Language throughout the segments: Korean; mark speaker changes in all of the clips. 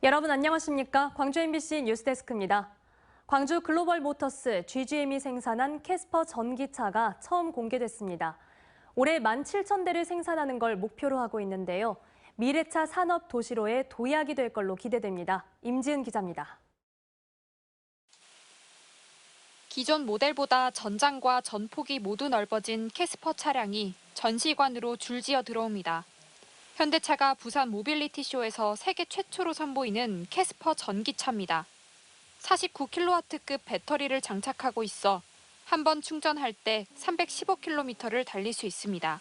Speaker 1: 여러분 안녕하십니까? 광주 MBC 뉴스데스크입니다. 광주 글로벌모터스 GGM이 생산한 캐스퍼 전기차가 처음 공개됐습니다. 올해 17,000대를 생산하는 걸 목표로 하고 있는데요. 미래차 산업 도시로의 도약이 될 걸로 기대됩니다. 임지은 기자입니다.
Speaker 2: 기존 모델보다 전장과 전폭이 모두 넓어진 캐스퍼 차량이 전시관으로 줄지어 들어옵니다. 현대차가 부산 모빌리티 쇼에서 세계 최초로 선보이는 캐스퍼 전기차입니다. 49kW급 배터리를 장착하고 있어 한 번 충전할 때 315km를 달릴 수 있습니다.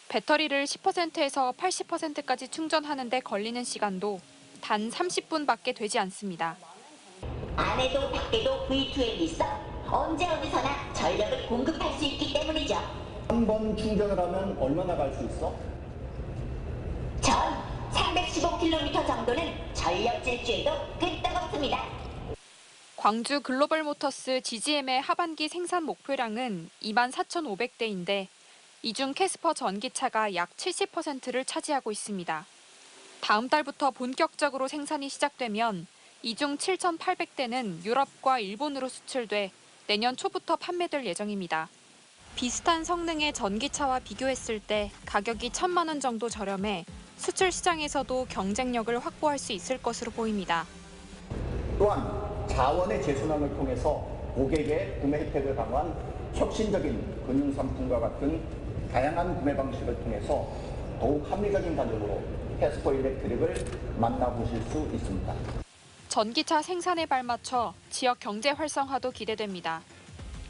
Speaker 2: 배터리를 10%에서 80%까지 충전하는 데 걸리는 시간도 단 30분밖에 되지 않습니다.
Speaker 3: 안에도 밖에도 V2M이 있어 언제 어디서나 전력을 공급할 수 있기 때문이죠.
Speaker 4: 한 번 충전을 하면 얼마나 갈 수 있어?
Speaker 3: 전 315km 정도는 전력 질주에도 끄떡없습니다.
Speaker 2: 광주 글로벌모터스 GGM의 하반기 생산 목표량은 24,500대인데 이 중 캐스퍼 전기차가 약 70%를 차지하고 있습니다. 다음 달부터 본격적으로 생산이 시작되면 이 중 7,800대는 유럽과 일본으로 수출돼 내년 초부터 판매될 예정입니다. 비슷한 성능의 전기차와 비교했을 때 가격이 1,000만 원 정도 저렴해 수출 시장에서도 경쟁력을 확보할 수 있을 것으로 보입니다.
Speaker 4: 또한 자원의 재순환을 통해서 고객의 구매 혜택을 강화한 혁신적인 금융상품과 같은 다양한 구매 방식을 통해서 더욱 합리적인 가격으로 캐스퍼 일렉트릭을 만나보실 수 있습니다.
Speaker 2: 전기차 생산에 발맞춰 지역 경제 활성화도 기대됩니다.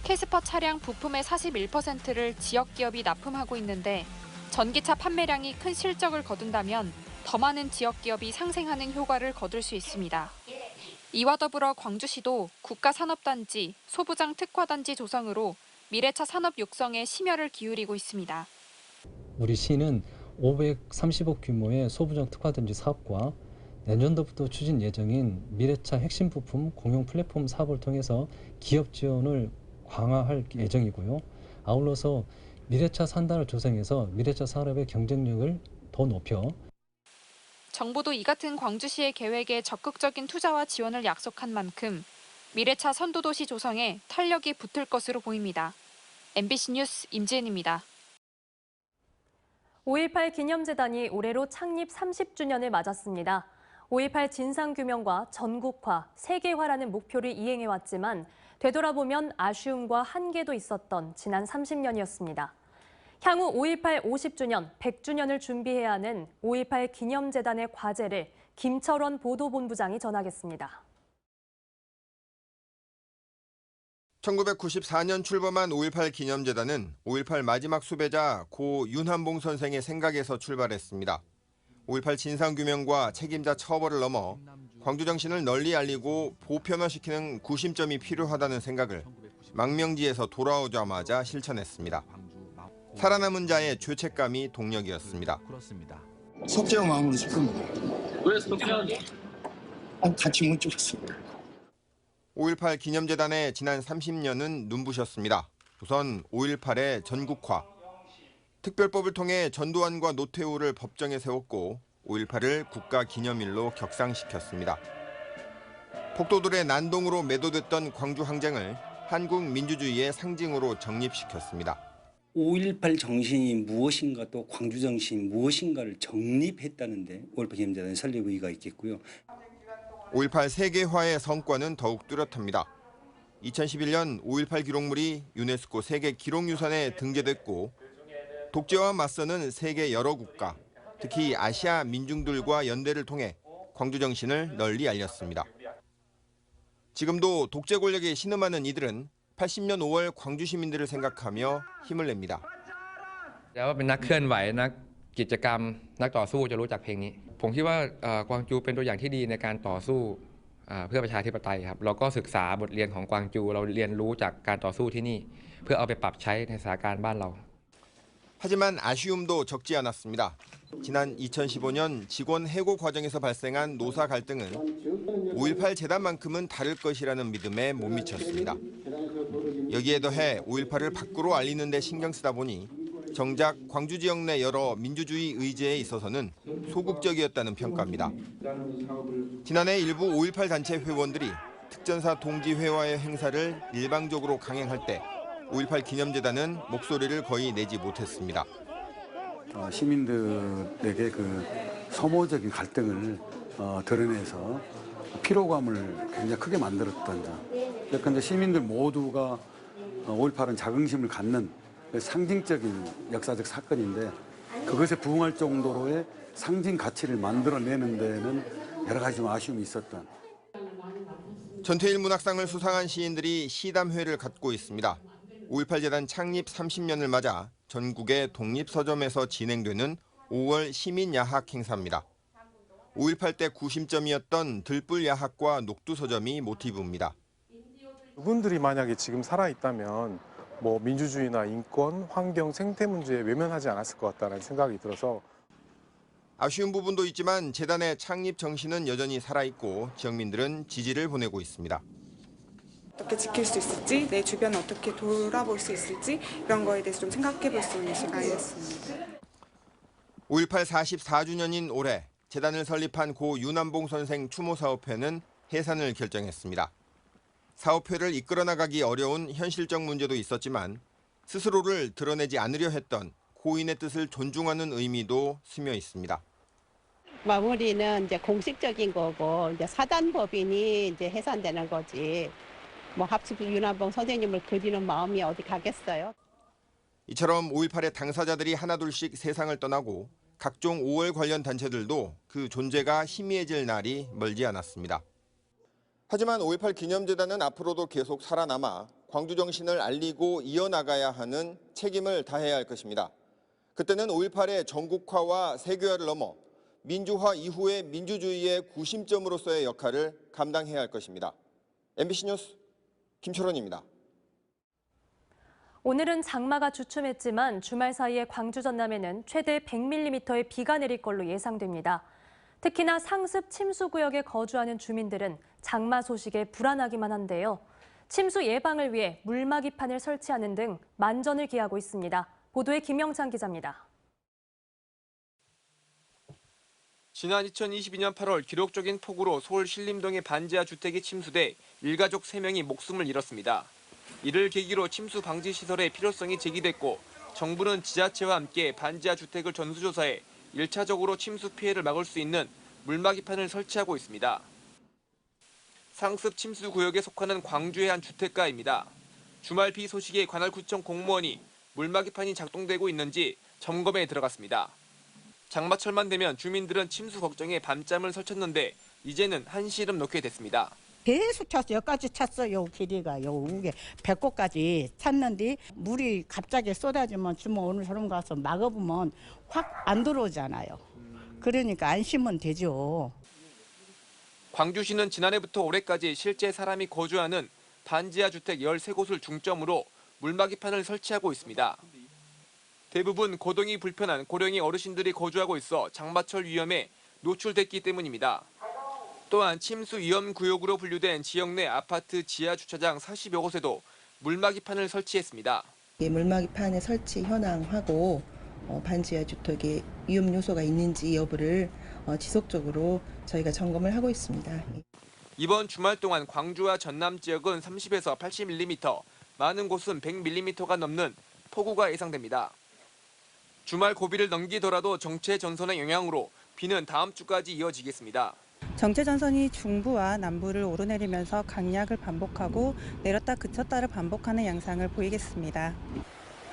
Speaker 2: 캐스퍼 차량 부품의 41%를 지역 기업이 납품하고 있는데 전기차 판매량이 큰 실적을 거둔다면 더 많은 지역 기업이 상생하는 효과를 거둘 수 있습니다. 이와 더불어 광주시도 국가산업단지, 소부장 특화단지 조성으로 미래차 산업 육성에 심혈을 기울이고 있습니다.
Speaker 5: 우리 시는 530억 규모의 소부장 특화단지 사업과 내년도부터 추진 예정인 미래차 핵심 부품 공용 플랫폼 사업을 통해서 기업 지원을 강화할 예정이고요. 아울러서 미래차 산단을 조성해서 미래차 산업의 경쟁력을 더 높여
Speaker 2: 정부도 이 같은 광주시의 계획에 적극적인 투자와 지원을 약속한 만큼 미래차 선도도시 조성에 탄력이 붙을 것으로 보입니다. MBC 뉴스 임지은입니다.
Speaker 1: 5.18 기념재단이 올해로 창립 30주년을 맞았습니다. 5.18 진상규명과 전국화, 세계화라는 목표를 이행해왔지만 되돌아보면 아쉬움과 한계도 있었던 지난 30년이었습니다. 향후 5.18 50주년, 100주년을 준비해야 하는 5.18 기념재단의 과제를 김철원 보도본부장이 전하겠습니다.
Speaker 6: 1994년 출범한 5.18 기념재단은 5.18 마지막 수배자 고 윤한봉 선생의 생각에서 출발했습니다. 5.18 진상규명과 책임자 처벌을 넘어 광주 정신을 널리 알리고 보편화시키는 구심점이 필요하다는 생각을 망명지에서 돌아오자마자 실천했습니다. 살아남은 자의 죄책감이 동력이었습니다.
Speaker 7: 속죄의 마음으로 싶습니다.
Speaker 8: 왜 속죄하죠?
Speaker 7: 같이 못 죽었습니다.
Speaker 6: 5.18 기념재단의 지난 30년은 눈부셨습니다. 우선 5.18의 전국화. 특별법을 통해 전두환과 노태우를 법정에 세웠고 5.18을 국가기념일로 격상시켰습니다. 폭도들의 난동으로 매도됐던 광주 항쟁을 한국 민주주의의 상징으로 정립시켰습니다.
Speaker 9: 5.18 정신이 무엇인가 또 광주 정신이 무엇인가를 정립했다는데 5.18 기념재단의 설립 의의가 있겠고요.
Speaker 6: 5.18 세계화의 성과는 더욱 뚜렷합니다. 2011년 5.18 기록물이 유네스코 세계 기록유산에 등재됐고 독재와 맞서는 세계 여러 국가, 특히 아시아 민중들과 연대를 통해 광주 정신을 널리 알렸습니다. 지금도 독재 권력에 신음하는 이들은 80년 5월 광주 시민들을 생각하며 힘을 냅니다.
Speaker 10: แล้วเป็นนักเคลื่อนไหวนักกิจกรรมนักต่อสู้จะรู้จักเพลงนี้ผมคิดว่ากวางจูเป็นตัวอย่างที่ดีในการต่อสู้เพื่อประชาธิปไตยครับเราก็ศึกษาบทเรียนของกวางจูเราเรียนรู้จากการต่อสู้ที่นี่เพื่อเอาไปปรับใช้ในสถานการณ์บ้านเรา
Speaker 6: 하지만 아쉬움도 적지 않았습니다. 지난 2015년 직원 해고 과정에서 발생한 노사 갈등은 5.18 재단만큼은 다를 것이라는 믿음에 못 미쳤습니다. 여기에 더해 5.18을 밖으로 알리는 데 신경 쓰다 보니 정작 광주 지역 내 여러 민주주의 의제에 있어서는 소극적이었다는 평가입니다. 지난해 일부 5.18 단체 회원들이 특전사 동지회와의 행사를 일방적으로 강행할 때 5.18 기념재단은 목소리를 거의 내지 못했습니다.
Speaker 8: 시민들에게 그 소모적인 갈등을 드러내서 피로감을 굉장히 크게 만들었던 점. 그런데 시민들 모두가 5.18은 자긍심을 갖는 상징적인 역사적 사건인데 그것에 부응할 정도로의 상징 가치를 만들어내는 데는 여러 가지 좀 아쉬움이 있었던.
Speaker 6: 전태일 문학상을 수상한 시인들이 시담회를 갖고 있습니다. 5.18 재단 창립 30년을 맞아 전국의 독립서점에서 진행되는 5월 시민야학 행사입니다. 5.18 때 구심점이었던 들불야학과 녹두서점이 모티브입니다.
Speaker 11: 그분들이 만약에 지금 살아있다면 뭐 민주주의나 인권, 환경, 생태 문제에 외면하지 않았을 것 같다는 생각이 들어서
Speaker 6: 아쉬운 부분도 있지만 재단의 창립 정신은 여전히 살아있고 지역민들은 지지를 보내고 있습니다.
Speaker 12: 어떻게 지킬 수 있을지, 내 주변을 어떻게 돌아볼 수 있을지 이런 거에 대해서 좀 생각해 볼 수 있는 시간이었습니다.
Speaker 6: 5.18 44주년인 올해 재단을 설립한 고 윤한봉 선생 추모사업회는 해산을 결정했습니다. 사업회를 이끌어 나가기 어려운 현실적 문제도 있었지만 스스로를 드러내지 않으려 했던 고인의 뜻을 존중하는 의미도 스며 있습니다.
Speaker 13: 마무리는 이제 공식적인 거고 이제 사단법인이 이제 해산되는 거지. 뭐 합숙 윤한봉 선생님을 그리는 마음이 어디 가겠어요?
Speaker 6: 이처럼 5.18의 당사자들이 하나둘씩 세상을 떠나고 각종 5월 관련 단체들도 그 존재가 희미해질 날이 멀지 않았습니다. 하지만 5.18 기념재단은 앞으로도 계속 살아남아 광주 정신을 알리고 이어나가야 하는 책임을 다해야 할 것입니다. 그때는 5.18의 전국화와 세계화를 넘어 민주화 이후의 민주주의의 구심점으로서의 역할을 감당해야 할 것입니다. MBC 뉴스 김철원입니다.
Speaker 1: 오늘은 장마가 주춤했지만 주말 사이에 광주 전남에는 최대 100mm의 비가 내릴 걸로 예상됩니다. 특히나 상습 침수 구역에 거주하는 주민들은 장마 소식에 불안하기만 한데요. 침수 예방을 위해 물막이판을 설치하는 등 만전을 기하고 있습니다. 보도에 김영찬 기자입니다.
Speaker 14: 지난 2022년 8월 기록적인 폭우로 서울 신림동의 반지하 주택이 침수돼 일가족 3명이 목숨을 잃었습니다. 이를 계기로 침수 방지 시설의 필요성이 제기됐고 정부는 지자체와 함께 반지하 주택을 전수조사해 1차적으로 침수 피해를 막을 수 있는 물막이판을 설치하고 있습니다. 상습 침수 구역에 속하는 광주의 한 주택가입니다. 주말 비 소식에 관할구청 공무원이 물막이판이 작동되고 있는지 점검에 들어갔습니다. 장마철만 되면 주민들은 침수 걱정에 밤잠을 설쳤는데 이제는 한시름 놓게 됐습니다.
Speaker 15: 계속 찼어. 여기까지 찼어요. 길이가 여기 배꼽까지 찼는데 물이 갑자기 쏟아지면 주면 오늘 저런 가서 막아보면 확 안 들어오잖아요. 그러니까 안심은 되죠.
Speaker 14: 광주시는 지난해부터 올해까지 실제 사람이 거주하는 반지하 주택 13곳을 중점으로 물막이판을 설치하고 있습니다. 대부분 거동이 불편한 고령의 어르신들이 거주하고 있어 장마철 위험에 노출됐기 때문입니다. 또한 침수 위험 구역으로 분류된 지역 내 아파트 지하 주차장 40여 곳에도 물막이판을 설치했습니다.
Speaker 16: 물막이판의 설치 현황하고 반지하 주택에 위험 요소가 있는지 여부를 지속적으로 저희가 점검을 하고 있습니다.
Speaker 14: 이번 주말 동안 광주와 전남 지역은 30에서 80mm, 많은 곳은 100mm가 넘는 폭우가 예상됩니다. 주말 고비를 넘기더라도 정체 전선의 영향으로 비는 다음 주까지 이어지겠습니다.
Speaker 17: 정체 전선이 중부와 남부를 오르내리면서 강약을 반복하고 내렸다 그쳤다를 반복하는 양상을 보이겠습니다.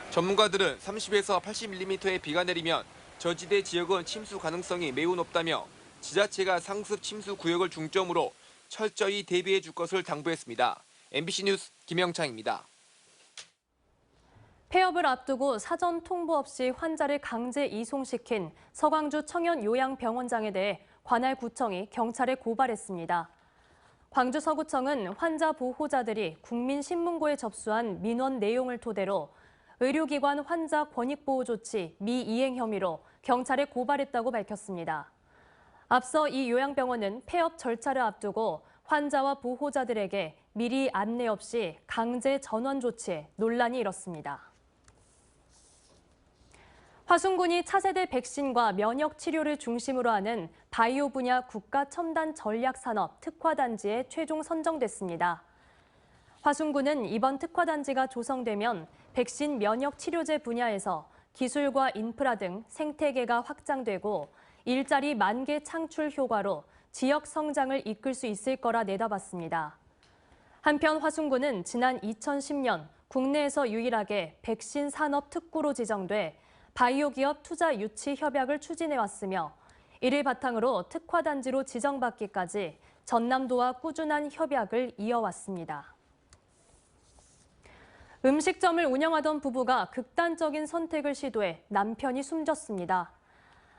Speaker 14: 전문가들은 30에서 80mm의 비가 내리면 저지대 지역은 침수 가능성이 매우 높다며 지자체가 상습 침수 구역을 중점으로 철저히 대비해 줄 것을 당부했습니다. MBC 뉴스 김영창입니다.
Speaker 1: 폐업을 앞두고 사전 통보 없이 환자를 강제 이송시킨 서광주 청년요양병원장에 대해 관할구청이 경찰에 고발했습니다. 광주 서구청은 환자 보호자들이 국민신문고에 접수한 민원 내용을 토대로 의료기관 환자 권익보호 조치 미이행 혐의로 경찰에 고발했다고 밝혔습니다. 앞서 이 요양병원은 폐업 절차를 앞두고 환자와 보호자들에게 미리 안내 없이 강제 전원 조치에 논란이 일었습니다. 화순군이 차세대 백신과 면역 치료를 중심으로 하는 바이오 분야 국가 첨단 전략 산업 특화단지에 최종 선정됐습니다. 화순군은 이번 특화단지가 조성되면 백신 면역 치료제 분야에서 기술과 인프라 등 생태계가 확장되고 일자리 10,000개 창출 효과로 지역 성장을 이끌 수 있을 거라 내다봤습니다. 한편 화순군은 지난 2010년 국내에서 유일하게 백신 산업 특구로 지정돼 바이오 기업 투자 유치 협약을 추진해왔으며 이를 바탕으로 특화단지로 지정받기까지 전남도와 꾸준한 협약을 이어왔습니다. 음식점을 운영하던 부부가 극단적인 선택을 시도해 남편이 숨졌습니다.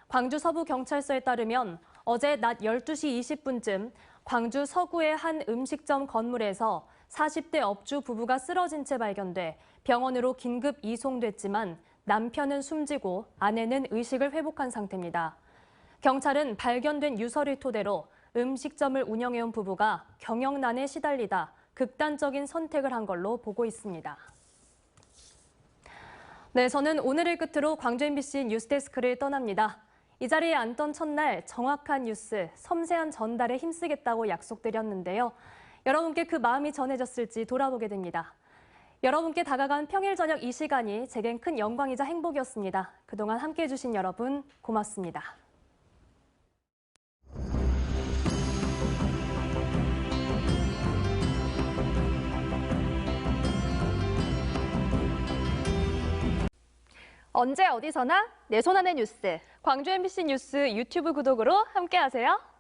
Speaker 1: 광주 서부경찰서에 따르면 어제 낮 12시 20분쯤 광주 서구의 한 음식점 건물에서 40대 업주 부부가 쓰러진 채 발견돼 병원으로 긴급 이송됐지만 남편은 숨지고 아내는 의식을 회복한 상태입니다. 경찰은 발견된 유서를 토대로 음식점을 운영해온 부부가 경영난에 시달리다 극단적인 선택을 한 걸로 보고 있습니다. 네, 저는 오늘을 끝으로 광주 MBC 뉴스데스크를 떠납니다. 이 자리에 앉던 첫날 정확한 뉴스, 섬세한 전달에 힘쓰겠다고 약속드렸는데요. 여러분께 그 마음이 전해졌을지 돌아보게 됩니다. 여러분께 다가간 평일 저녁 이 시간이 제겐 큰 영광이자 행복이었습니다. 그동안 함께해 주신 여러분 고맙습니다.
Speaker 18: 언제 어디서나 내 손 안의 뉴스.
Speaker 1: 광주 MBC 뉴스 유튜브 구독으로 함께하세요.